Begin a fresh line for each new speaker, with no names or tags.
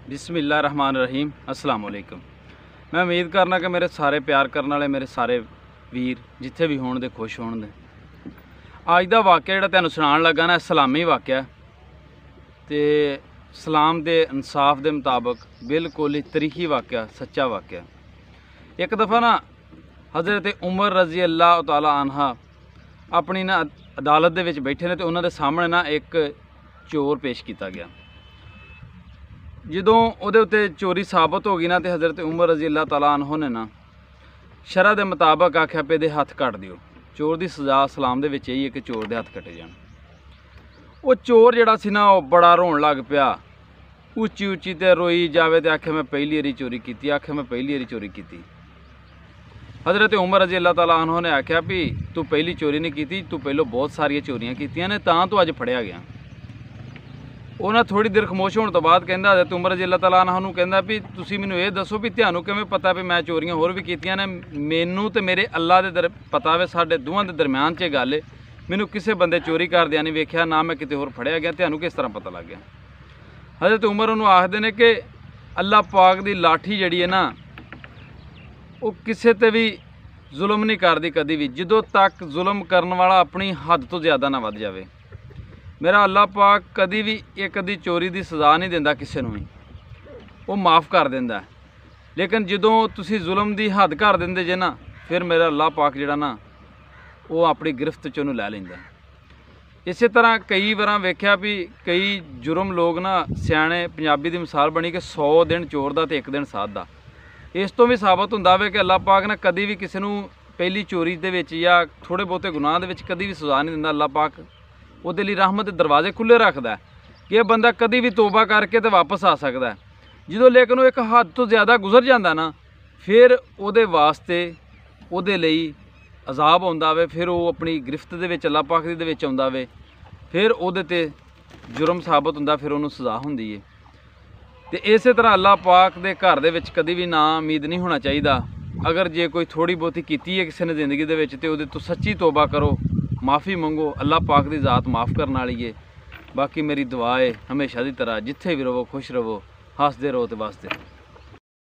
बिस्मिल्लाहिर्रहमानिर्रहीम अस्सलाम वालेकुम। मैं उम्मीद करना कि मेरे सारे प्यार करने वाले मेरे सारे वीर जिथे भी होण दे खुश होण दे। अज दा वाक़या जिहड़ा तुहानूं सुणाउण लगा ना इस्लामी वाक़या ते इस्लाम दे इंसाफ दे मुताबिक बिल्कुल ही तरीखी वाक़या सच्चा वाक़या। एक दफ़ा ना हज़रत उमर रज़ी अल्लाह तआला अन्हा अपनी ना अदालत दे विच बैठे ने ते उन्हां दे सामने ना एक चोर पेश किया गया। जदों उहदे उत्ते चोरी साबित हो गई ना तो हज़रत उमर रज़ी अल्लाह तआला अन्हु ने ना शरह के मुताबिक आख्या पे दे हथ कट दिओ। चोर की सज़ा इस्लाम दे विच यही है कि चोर के हथ कटे जाण। वो चोर जिहड़ा सी ना वो बड़ा रोण लग पिया, उच्ची उच्ची ते रोई जावे ते आखे मैं पहली बारी चोरी की, आखे मैं पहली बारी चोरी की। हज़रत उमर रज़ी अल्लाह तआला अन्हु ने आख्या भी तू पहली चोरी नहीं की, तू पहलों बहुत सारिया चोरियां कीतियां ने तां तू अज फड़िया गया। उन्हें थोड़ी देर खामोश होने तो बाद कहंदा हज़रत उमर रज़ी अल्लाह तआला अन्हु कहंदा भी तुसीं मैनूं ये दसो भी तुहानूं किवें पता भी मैं चोरियां होर भी कीतियां ने। मैनूं ते मेरे अल्लाह दे पता वे साडे दोवां दे दरम्यान च गल है। मैनूं किसी बंदे चोरी करदिआं नहीं वेख्या, ना मैं किते होर फड़िया गया, तुहानूं किस तरह पता लग गया। हज़रत उमर उन्होंने आखदे ने कि अल्लाह पाक दी लाठी जिहड़ी है ना वो किसी ते भी जुल्म नहीं करदी कदी भी, जदों तक जुल्म करने वाला अपनी हद तो ज़्यादा ना वध जाए। मेरा अल्लाह पाक कदी भी एक कदी चोरी की सज़ा नहीं देंदा किसी नूं, वो माफ़ कर देंदा। लेकिन जदों तुसी जुल्म की हद कर देंदे जे ना फिर मेरा अल्लाह पाक जिहड़ा ना वो अपनी गिरफ्त चों लै लैंदा। इस तरह कई बार वेख्या भी कई जुर्म लोग ना सियाणे पंजाबी की मिसाल बनी कि 100 दिन चोर दा ते 1 दिन साध दा। इस तो भी साबित हुंदा वे कि अल्लाह पाक ने कदी भी किसी नूं पहली चोरी दे विच या थोड़े बहुते गुनाह दे विच कदी भी सज़ा नहीं दिंदा। अल्लाह पाक उहदे लई रहमत दे दरवाजे खुले रखदा है कि यह बंदा कदी भी तौबा करके तो वापस आ सकता है। जो लेकिन वो एक हद तो ज़्यादा गुजर जाता ना फिर उहदे वास्ते उहदे लई अजाब आउंदा वे, फिर वो अपनी गिरफ्त दे विच अल्लाह पाक दे विच आउंदा वे, फिर उहदे ते जुर्म साबित हुंदा, फिर उहनूं सज़ा हुंदी है। तो इस तरह अल्लाह पाक दे घर दे विच कदी भी ना उम्मीद नहीं होना चाहिए। अगर जे कोई थोड़ी बहुती कीती है किसी ने जिंदगी दे विच ते उहदे तो सच्ची तौबा करो, माफ़ी मंगो, अल्लाह पाक दी ज़ात माफ़ करने वाली है। बाकी मेरी दुआ है हमेशा की तरह जिथे भी रहो खुश रहो, हसदे रहो तो वसदे रहो।